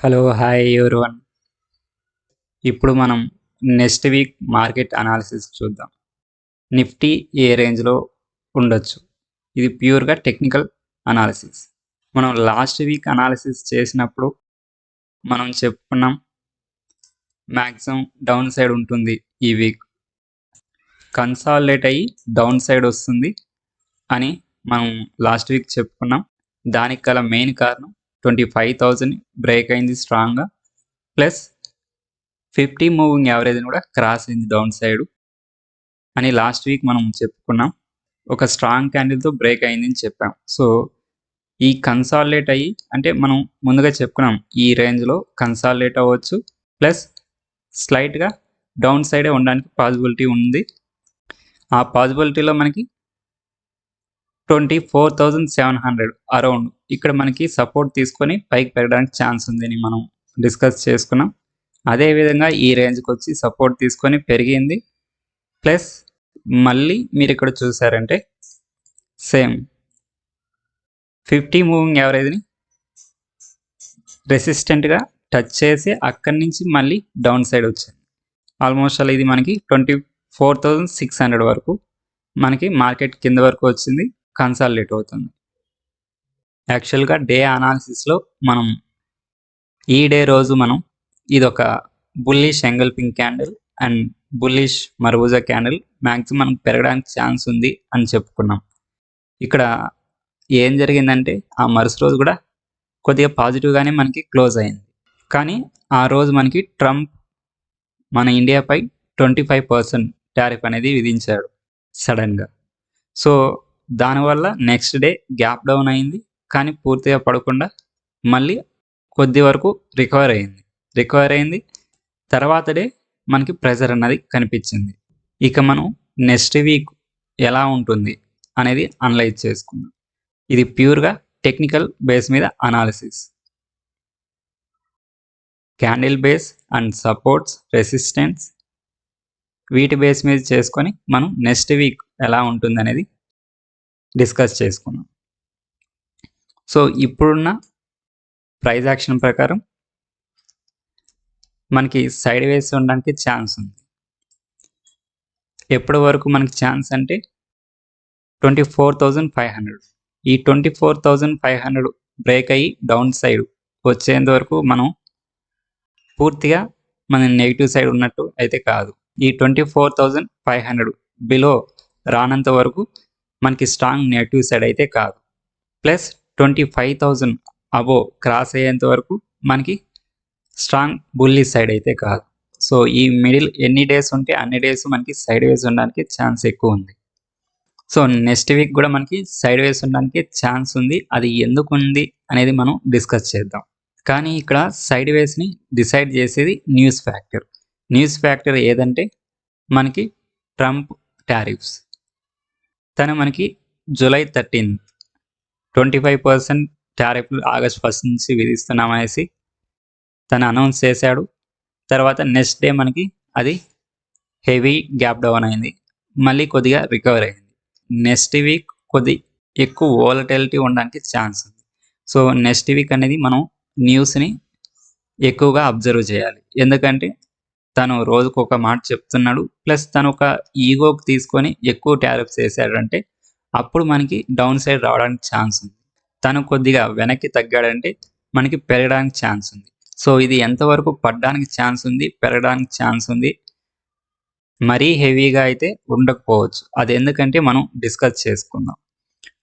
Hello hi everyone. ఇప్పుడు మనం next week market analysis చూద్దాం. నిఫ్టీ ఏ రేంజ్లో ఉండొచ్చు, ఇది ప్యూర్గా టెక్నికల్ అనాలిసిస్. మనం లాస్ట్ వీక్ అనాలిసిస్ చేసినప్పుడు మనం చెప్పుకున్నాం మ్యాక్సిమం డౌన్ సైడ్ ఉంటుంది, ఈ వీక్ కన్సాలిడేట్ అయ్యి డౌన్ సైడ్ వస్తుంది అని మనం లాస్ట్ వీక్ చెప్పుకున్నాం. దానికి గల మెయిన్ కారణం 25,000 బ్రేక్ అయింది స్ట్రాంగ్గా, ప్లస్ 50 మూవింగ్ యావరేజ్ని కూడా క్రాస్ అయింది డౌన్ సైడ్ అని లాస్ట్ వీక్ మనం చెప్పుకున్నాం. ఒక స్ట్రాంగ్ క్యాండిల్తో బ్రేక్ అయింది అని చెప్పాం. సో ఈ కన్సాలిడేట్ అయ్యి, అంటే మనం ముందుగా చెప్పుకున్నాం ఈ రేంజ్లో కన్సాలిడేట్ అవ్వచ్చు, ప్లస్ స్లైట్గా డౌన్ సైడే ఉండడానికి పాసిబిలిటీ ఉంది. ఆ పాసిబిలిటీలో మనకి 24,700 అరౌండ్ ఇక్కడ మనకి సపోర్ట్ తీసుకొని పైకి పెరగడానికి ఛాన్స్ ఉందని మనం డిస్కస్ చేసుకున్నాం. అదేవిధంగా ఈ రేంజ్కి వచ్చి సపోర్ట్ తీసుకొని పెరిగింది, ప్లస్ మళ్ళీ మీరు ఇక్కడ చూసారంటే సేమ్ 50 మూవింగ్ యావరేజ్ని రెసిస్టెంట్గా టచ్ చేసి అక్కడి నుంచి మళ్ళీ డౌన్ సైడ్ వచ్చింది. ఆల్మోస్ట్ అలా ఇది మనకి 24,600 వరకు మనకి మార్కెట్ కింద వరకు వచ్చింది, కన్సాలిడేట్ అవుతుంది. యాక్చువల్గా డే అనాలిసిస్లో మనం ఈ డే రోజు మనం ఇదొక bullish engulfing candle and bullish మర్బూజా క్యాండిల్ మ్యాక్సిమం మనకు పెరగడానికి ఛాన్స్ ఉంది అని చెప్పుకున్నాం. ఇక్కడ ఏం జరిగిందంటే ఆ మరుసటి రోజు కూడా కొద్దిగా పాజిటివ్గానే మనకి క్లోజ్ అయింది. కానీ ఆ రోజు మనకి ట్రంప్ మన ఇండియాపై 25% టారిఫ్ అనేది విధించాడు సడన్గా. సో దానివల్ల నెక్స్ట్ డే గ్యాప్ డౌన్ అయింది, కానీ పూర్తిగా పడకుండా మళ్ళీ కొద్ది వరకు రికవర్ అయింది. తర్వాత డే మనకి ప్రెజర్ అన్నది కనిపించింది. ఇక మనం నెక్స్ట్ వీక్ ఎలా ఉంటుంది అనేది అనలైజ్ చేసుకుందాం. ఇది ప్యూర్గా టెక్నికల్ బేస్ మీద analysis. Candle base and supports, resistance, వీటి బేస్ మీద చేసుకొని మనం నెక్స్ట్ వీక్ ఎలా ఉంటుంది అనేది డిస్కస్ చేసుకున్నాం. సో ఇప్పుడున్న ప్రైస్ యాక్షన్ ప్రకారం మనకి సైడ్ వేస్ ఉండడానికి ఛాన్స్ ఉంది. ఎప్పటి వరకు మనకి ఛాన్స్ అంటే 24,500. ఈ 24,500 బ్రేక్ అయ్యి డౌన్ సైడ్ వచ్చేంత వరకు మనం పూర్తిగా మన నెగిటివ్ సైడ్ ఉన్నట్టు అయితే కాదు. ఈ 24,500 బిలో రానంత వరకు మనకి స్ట్రాంగ్ నెగిటివ్ సైడ్ అయితే కాదు, ప్లస్ 25,000 అబో క్రాస్ అయ్యేంత వరకు మనకి స్ట్రాంగ్ బుల్లి సైడ్ అయితే కాదు. సో ఈ మిడిల్ ఎన్ని డేస్ ఉంటే అన్ని డేస్ మనకి సైడ్ వేస్ ఉండడానికి ఛాన్స్ ఎక్కువ ఉంది. సో నెక్స్ట్ వీక్ కూడా మనకి సైడ్ వేస్ ఉండడానికి ఛాన్స్ ఉంది. అది ఎందుకు ఉంది అనేది మనం డిస్కస్ చేద్దాం. కానీ ఇక్కడ సైడ్ వేస్ని డిసైడ్ చేసేది న్యూస్ ఫ్యాక్టర్ ఏదంటే మనకి ట్రంప్ టారిఫ్స్. తను మనకి జూలై 13 25% టారిఫ్లు ఆగస్ట్ 1 నుంచి విధిస్తున్నామనేసి తను అనౌన్స్ చేశాడు. తర్వాత నెక్స్ట్ డే మనకి అది హెవీ గ్యాప్ డౌన్ అయింది, మళ్ళీ కొద్దిగా రికవర్ అయింది. నెక్స్ట్ వీక్ కొద్ది ఎక్కువ వోలటిలిటీ ఉండడానికి ఛాన్స్ ఉంది. సో నెక్స్ట్ వీక్ అనేది మనం న్యూస్ని ఎక్కువగా అబ్జర్వ్ చేయాలి. ఎందుకంటే తను రోజుకు ఒక మాట చెప్తున్నాడు, ప్లస్ తను ఒక ఈగోకి తీసుకొని ఎక్కువ టారిఫ్స్ వేసాడంటే అప్పుడు మనకి డౌన్ సైడ్ రావడానికి ఛాన్స్ ఉంది. తను కొద్దిగా వెనక్కి తగ్గాడంటే మనకి పెరగడానికి ఛాన్స్ ఉంది. సో ఇది ఎంతవరకు పడడానికి ఛాన్స్ ఉంది, పెరగడానికి ఛాన్స్ ఉంది, మరీ హెవీగా అయితే ఉండకపోవచ్చు. అది ఎందుకంటే మనం డిస్కస్ చేసుకుందాం.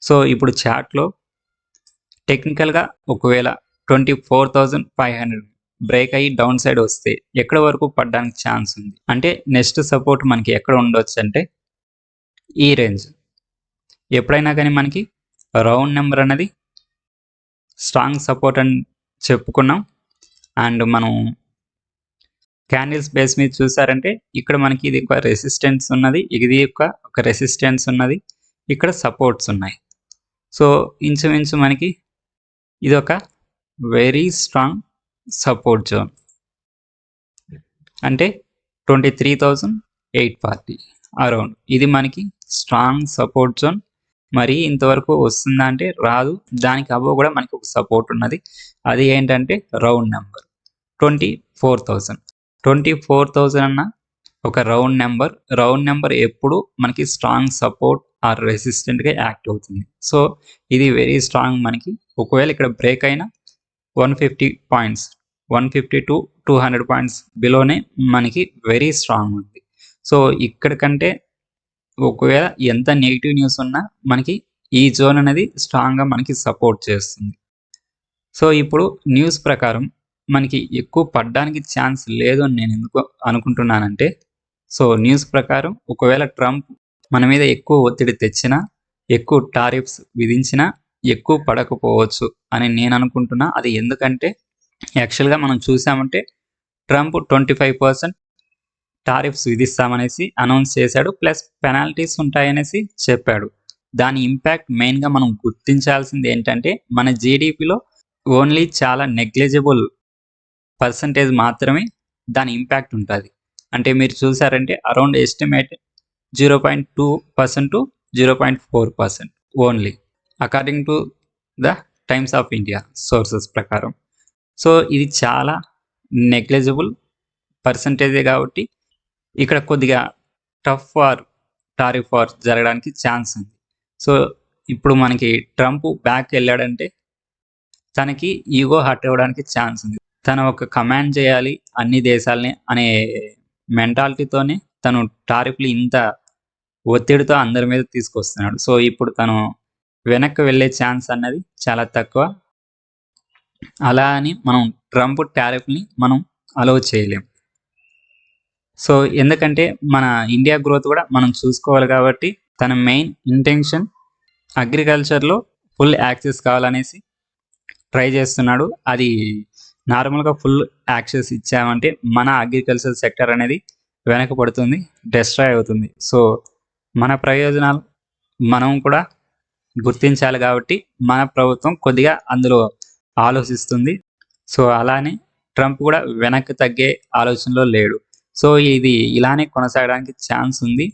సో ఇప్పుడు చార్ట్లో టెక్నికల్గా ఒకవేళ 24,500 బ్రేక్ అయ్యి డౌన్ సైడ్ వస్తే ఎక్కడ వరకు పడడానికి ఛాన్స్ ఉంది అంటే నెక్స్ట్ సపోర్ట్ మనకి ఎక్కడ ఉండొచ్చు అంటే ఈ రేంజ్. ఎప్పుడైనా కానీ మనకి రౌండ్ నెంబర్ అనేది స్ట్రాంగ్ సపోర్ట్ అని చెప్పుకున్నాం. అండ్ మనం క్యాండిల్స్ బేస్ మీద చూసారంటే ఇక్కడ మనకి ఇది ఒక రెసిస్టెన్స్ ఉన్నది, ఇది ఒక రెసిస్టెన్స్ ఉన్నది, ఇక్కడ సపోర్ట్స్ ఉన్నాయి. సో ఇంచుమించు మనకి ఇది ఒక వెరీ స్ట్రాంగ్ సపోర్ట్ జోన్, అంటే 23,840 అరౌండ్. ఇది మనకి స్ట్రాంగ్ సపోర్ట్ జోన్. మరి ఇంతవరకు వస్తుందా అంటే రాదు. దానికి అబో కూడా మనకి ఒక సపోర్ట్ ఉన్నది, అది ఏంటంటే రౌండ్ నెంబర్. 24,000 అన్న ఒక రౌండ్ నెంబర్ ఎప్పుడు మనకి స్ట్రాంగ్ సపోర్ట్ ఆర్ రెసిస్టెంట్గా యాక్ట్ అవుతుంది. సో ఇది వెరీ స్ట్రాంగ్. మనకి ఒకవేళ ఇక్కడ బ్రేక్ అయినా 150 పాయింట్స్ 150 టు 200 పాయింట్స్ బిలోనే మనకి వెరీ స్ట్రాంగ్ ఉంది. సో ఇక్కడ కంటే ఒకవేళ ఎంత నెగిటివ్ న్యూస్ ఉన్నా మనకి ఈ జోన్ అనేది స్ట్రాంగ్గా మనకి సపోర్ట్ చేస్తుంది. సో ఇప్పుడు న్యూస్ ప్రకారం మనకి ఎక్కువ పడడానికి ఛాన్స్ లేదు అని నేను ఎందుకు అనుకుంటున్నానంటే, సో న్యూస్ ప్రకారం ఒకవేళ ట్రంప్ మన మీద ఎక్కువ ఒత్తిడి తెచ్చినా, ఎక్కువ టారిఫ్స్ విధించినా ఎక్కువ పడకపోవచ్చు అని నేను అనుకుంటున్నా. అది ఎందుకంటే యాక్చువల్గా మనం చూసామంటే ట్రంప్ 25% టారిఫ్స్ విధిస్తామనేసి అనౌన్స్ చేశాడు. ప్లస్ పెనాల్టీస్ ఉంటాయనేసి చెప్పాడు. దాని ఇంపాక్ట్ మెయిన్గా మనం గుర్తించాల్సింది ఏంటంటే మన జీడిపిలో ఓన్లీ చాలా నెగ్లిజిబుల్ పర్సంటేజ్ మాత్రమే దాని ఇంపాక్ట్ ఉంటుంది. అంటే మీరు చూసారంటే around estimate 0.2% to 0.4% only according to the times of India sources ప్రకారం. సో ఇది చాలా నెగ్లిజిబుల్ పర్సంటేజే కాబట్టి ఇక్కడ కొద్దిగా టఫ్ వార్ టారిఫ్ వార్ జరగడానికి ఛాన్స్ ఉంది. సో ఇప్పుడు మనకి ట్రంప్ బ్యాక్ వెళ్ళాడంటే తనకి ఈగో హర్ట్ అవ్వడానికి ఛాన్స్ ఉంది. తను ఒక కమాండ్ చేయాలి అన్ని దేశాలని అనే మెంటాలిటీతోనే తను టారిఫ్లు ఇంత ఒత్తిడితో అందరి మీద తీసుకొస్తున్నాడు. సో ఇప్పుడు తను వెనక్కి వెళ్ళే ఛాన్స్ అన్నది చాలా తక్కువ. అలా అని మనం ట్రంప్ టారిఫ్ని మనం అలౌ చేయలేం. సో ఎందుకంటే మన ఇండియా గ్రోత్ కూడా మనం చూసుకోవాలి కాబట్టి తన మెయిన్ ఇంటెన్షన్ అగ్రికల్చర్లో ఫుల్ యాక్సెస్ కావాలనేసి ట్రై చేస్తున్నాడు. అది నార్మల్గా ఫుల్ యాక్సెస్ ఇచ్చామంటే మన అగ్రికల్చర్ సెక్టర్ అనేది వెనకబడుతుంది, డిస్ట్రాయ్ అవుతుంది. సో మన ప్రయోజనాలు మనం కూడా గుర్తించాలి కాబట్టి మన ప్రభుత్వం కొద్దిగా అందులో ఆలోచిస్తుంది. సో అలానే ట్రంప్ కూడా వెనక్కి తగ్గే ఆలోచనలో లేడు. సో ఇది ఇలానే కొనసాగడానికి ఛాన్స్ ఉంది.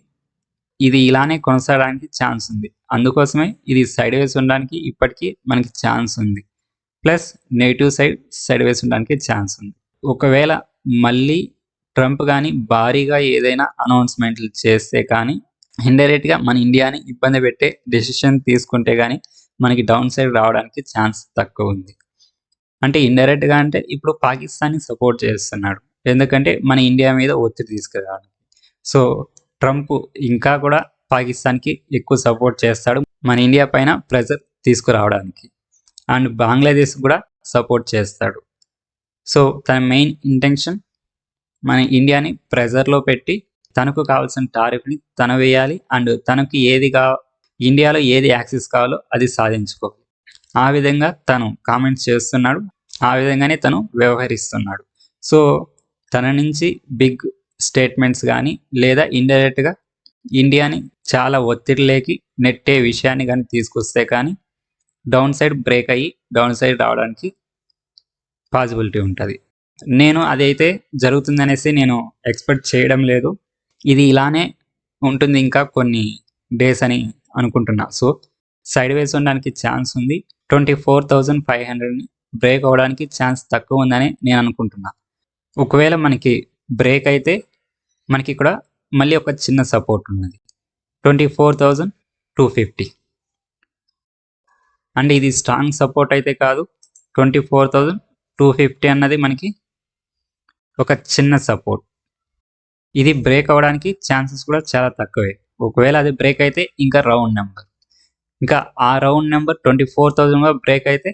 అందుకోసమే ఇది సైడ్ వేస్ ఉండడానికి ఇప్పటికీ మనకి ఛాన్స్ ఉంది. ప్లస్ నెగిటివ్ సైడ్ వేస్ ఉండడానికి ఛాన్స్ ఉంది. ఒకవేళ మళ్ళీ ట్రంప్ కానీ భారీగా ఏదైనా అనౌన్స్మెంట్లు చేస్తే కానీ ఇండైరెక్ట్గా మన ఇండియాని ఇబ్బంది పెట్టే డెసిషన్ తీసుకుంటే కానీ మనకి డౌన్ సైడ్ రావడానికి ఛాన్స్ తక్కువ ఉంది. అంటే ఇండైరెక్ట్గా అంటే ఇప్పుడు పాకిస్తాన్ని సపోర్ట్ చేస్తున్నాడు, ఎందుకంటే మన ఇండియా మీద ఒత్తిడి తీసుకురావడానికి. సో ట్రంప్ ఇంకా కూడా పాకిస్తాన్కి ఎక్కువ సపోర్ట్ చేస్తాడు మన ఇండియా పైన ప్రెజర్ తీసుకురావడానికి. అండ్ బంగ్లాదేశ్ కూడా సపోర్ట్ చేస్తాడు. సో తన మెయిన్ ఇంటెన్షన్ మన ఇండియాని ప్రెజర్లో పెట్టి తనకు కావాల్సిన టారిఫ్ని తను వేయాలి. అండ్ తనకి ఇండియాలో ఏది యాక్సెస్ కావాలో అది సాధించుకోవాలి. ఆ విధంగా తను కామెంట్స్ చేస్తున్నాడు, ఆ విధంగానే తను వ్యవహరిస్తున్నాడు. సో తన నుంచి బిగ్ స్టేట్మెంట్స్ కానీ లేదా ఇండైరెక్ట్గా ఇండియాని చాలా ఒత్తిడిలోకి నెట్టే విషయాన్ని కానీ తీసుకొస్తే కానీ డౌన్ సైడ్ బ్రేక్ అయ్యి డౌన్ సైడ్ రావడానికి పాసిబిలిటీ ఉంటుంది. నేను అదైతే జరుగుతుందనేసి నేను ఎక్స్పెక్ట్ చేయడం లేదు. ఇది ఇలానే ఉంటుంది ఇంకా కొన్ని డేస్ అని అనుకుంటున్నా. సో సైడ్ వేస్ ఉండడానికి ఛాన్స్ ఉంది. 24,500ని బ్రేక్ అవ్వడానికి ఛాన్స్ తక్కువ ఉందని నేను అనుకుంటున్నా. ఒకవేళ మనకి బ్రేక్ అయితే మనకి ఇక్కడ మళ్ళీ ఒక చిన్న సపోర్ట్ ఉన్నది 24,250. అండ్ ఇది స్ట్రాంగ్ సపోర్ట్ అయితే కాదు. 24,250 అన్నది మనకి ఒక చిన్న సపోర్ట్. ఇది బ్రేక్ అవ్వడానికి ఛాన్సెస్ కూడా చాలా తక్కువే. ఒకవేళ అది బ్రేక్ అయితే ఇంకా ఆ రౌండ్ నెంబర్ 24,000గా బ్రేక్ అయితే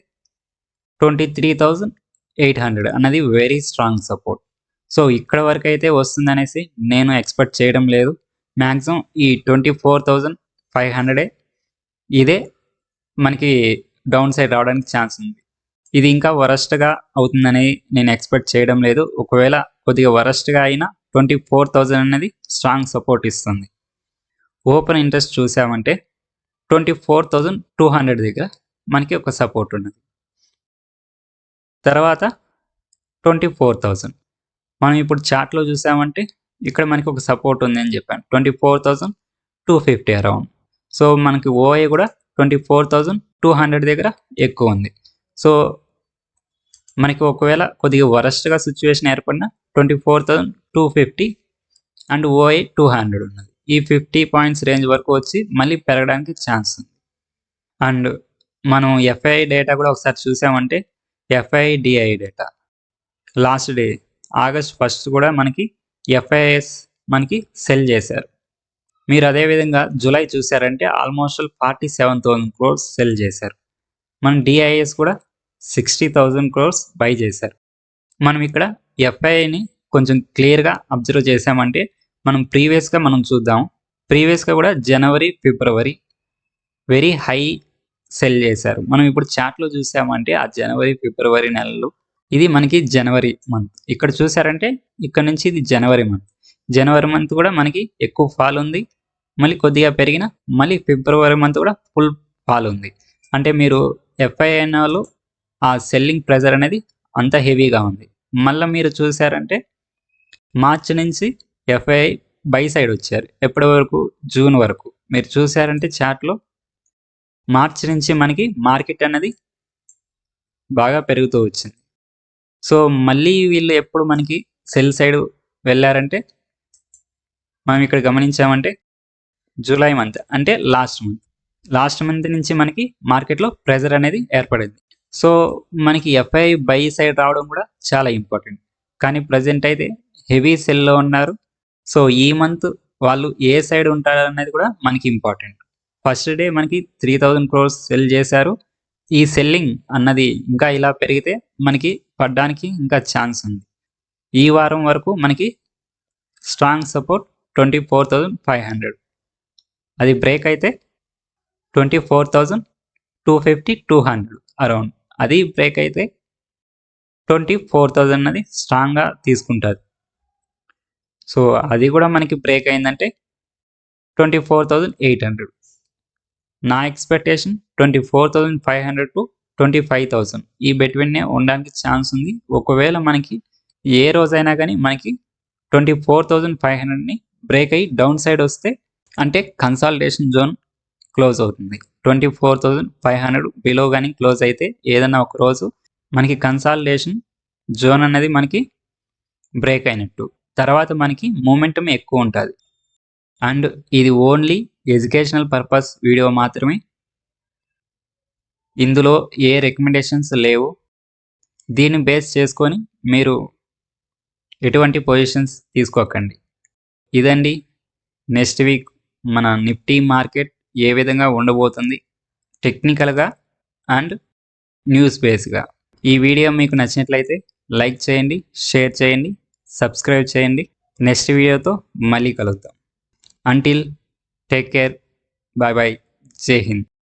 23,800 అన్నది వెరీ స్ట్రాంగ్ సపోర్ట్. సో ఇక్కడ వరకు అయితే వస్తుందనేసి నేను ఎక్స్పెక్ట్ చేయడం లేదు. మ్యాక్సిమం ఈ 24,500 ఇదే మనకి డౌన్ సైడ్ రావడానికి ఛాన్స్ ఉంది. ఇది ఇంకా వరస్ట్గా అవుతుందని నేను ఎక్స్పెక్ట్ చేయడం లేదు. ఒకవేళ కొద్దిగా వరస్ట్గా అయినా 24,000 అనేది స్ట్రాంగ్ సపోర్ట్ ఇస్తుంది. ఓపెన్ ఇంట్రెస్ట్ చూసామంటే 24,200 దగ్గర మనకి ఒక సపోర్ట్ ఉన్నది. తర్వాత 24,000 మనం ఇప్పుడు చార్ట్లో చూసామంటే ఇక్కడ మనకి ఒక సపోర్ట్ ఉంది అని చెప్పాను, 24,250 అరౌండ్. సో మనకి ఓఐ కూడా 24,200 దగ్గర ఎక్కువ ఉంది. సో మనకి ఒకవేళ కొద్దిగా వరస్ట్గా సిచ్యువేషన్ ఏర్పడిన 24,250 అండ్ ఓఐ 200 ఉన్నది. ఈ 50 పాయింట్స్ రేంజ్ వరకు వచ్చి మళ్ళీ పెరగడానికి ఛాన్స్ ఉంది. అండ్ మనం ఎఫ్ఐఐ డేటా కూడా ఒకసారి చూసామంటే FII DI data last day August 1 కూడా మనకి ఎఫ్ఐఎస్ మనకి సెల్ చేశారు. మీరు అదేవిధంగా జూలై చూసారంటే ఆల్మోస్ట్ 47,000 క్రోర్స్ సెల్ చేశారు. మన డిఐఎస్ కూడా 60,000 క్రోర్స్ బై చేశారు. మనం ఇక్కడ ఎఫ్ఐఐని కొంచెం క్లియర్గా అబ్జర్వ్ చేసామంటే మనం ప్రీవియస్గా మనం చూద్దాం. ప్రీవియస్గా కూడా జనవరి ఫిబ్రవరి వెరీ హై సెల్ చేశారు. మనం ఇప్పుడు చార్ట్లో చూసామంటే ఆ జనవరి ఫిబ్రవరి నెలలు ఇది మనకి జనవరి మంత్. ఇక్కడ చూసారంటే ఇక్కడ నుంచి ఇది జనవరి మంత్. జనవరి మంత్ కూడా మనకి ఎక్కువ ఫాల్ ఉంది. మళ్ళీ కొద్దిగా పెరిగిన మళ్ళీ ఫిబ్రవరి మంత్ కూడా ఫుల్ ఫాల్ ఉంది. అంటే మీరు ఎఫ్ఐఐలో ఆ సెల్లింగ్ ప్రెజర్ అనేది అంత హెవీగా ఉంది. మళ్ళీ మీరు చూసారంటే మార్చ్ నుంచి ఎఫ్ఐఐ బై సైడ్ వచ్చారు. ఎప్పటి వరకు? జూన్ వరకు. మీరు చూసారంటే చార్ట్లో మార్చ్ నుంచి మనకి మార్కెట్ అనేది బాగా పెరుగుతూ వచ్చింది. సో మళ్ళీ వీళ్ళు ఎప్పుడు మనకి సెల్ సైడ్ వెళ్ళారంటే మనం ఇక్కడ గమనించామంటే జూలై మంత్ అంటే లాస్ట్ మంత్ నుంచి మనకి మార్కెట్లో ప్రెజర్ అనేది ఏర్పడింది. సో మనకి ఎఫ్ఐ బై సైడ్ రావడం కూడా చాలా ఇంపార్టెంట్. కానీ ప్రజెంట్ అయితే హెవీ సెల్లో ఉన్నారు. సో ఈ మంత్ వాళ్ళు ఏ సైడ్ ఉంటారు అనేది కూడా మనకి ఇంపార్టెంట్. ఫస్ట్ డే మనకి 3,000 క్రోర్స్ సెల్ చేశారు. ఈ సెల్లింగ్ అన్నది ఇంకా ఇలా పెరిగితే మనకి పడ్డానికి ఇంకా ఛాన్స్ ఉంది. ఈ వారం వరకు మనకి స్ట్రాంగ్ సపోర్ట్ 24,500. అది బ్రేక్ అయితే 24,250 200 అరౌండ్. అది బ్రేక్ అయితే 24,000 అది స్ట్రాంగ్గా తీసుకుంటుంది. సో అది కూడా మనకి బ్రేక్ అయిందంటే 24,800. నా ఎక్స్పెక్టేషన్ 24,500 to 25,000 ఈ బిట్వీన్నే ఉండడానికి ఛాన్స్ ఉంది. ఒకవేళ మనకి ఏ రోజైనా కానీ మనకి 24,500ని బ్రేక్ అయ్యి డౌన్ సైడ్ వస్తే అంటే కన్సాలిడేషన్ జోన్ క్లోజ్ అవుతుంది. 24,500 బిలో కానీ క్లోజ్ అయితే ఏదైనా ఒక రోజు మనకి కన్సాలిడేషన్ జోన్ అనేది మనకి బ్రేక్ అయినట్టు. తర్వాత మనకి మూమెంటం ఎక్కువ ఉంటుంది. అండ్ ఇది ఓన్లీ ఎడ్యుకేషనల్ పర్పస్ వీడియో మాత్రమే. ఇందులో ఏ రికమెండేషన్స్ లేవు. దీన్ని బేస్ చేసుకొని మీరు ఎటువంటి పొజిషన్స్ తీసుకోకండి. ఇదండి నెక్స్ట్ వీక్ మన నిఫ్టీ మార్కెట్ ఏ విధంగా ఉండబోతుంది టెక్నికల్గా అండ్ న్యూస్ బేస్గా. ఈ వీడియో మీకు నచ్చినట్లయితే లైక్ చేయండి, షేర్ చేయండి, సబ్స్క్రైబ్ చేయండి. నెక్స్ట్ వీడియోతో మళ్ళీ కలుద్దాం. Until take care, bye bye, Jai Hind.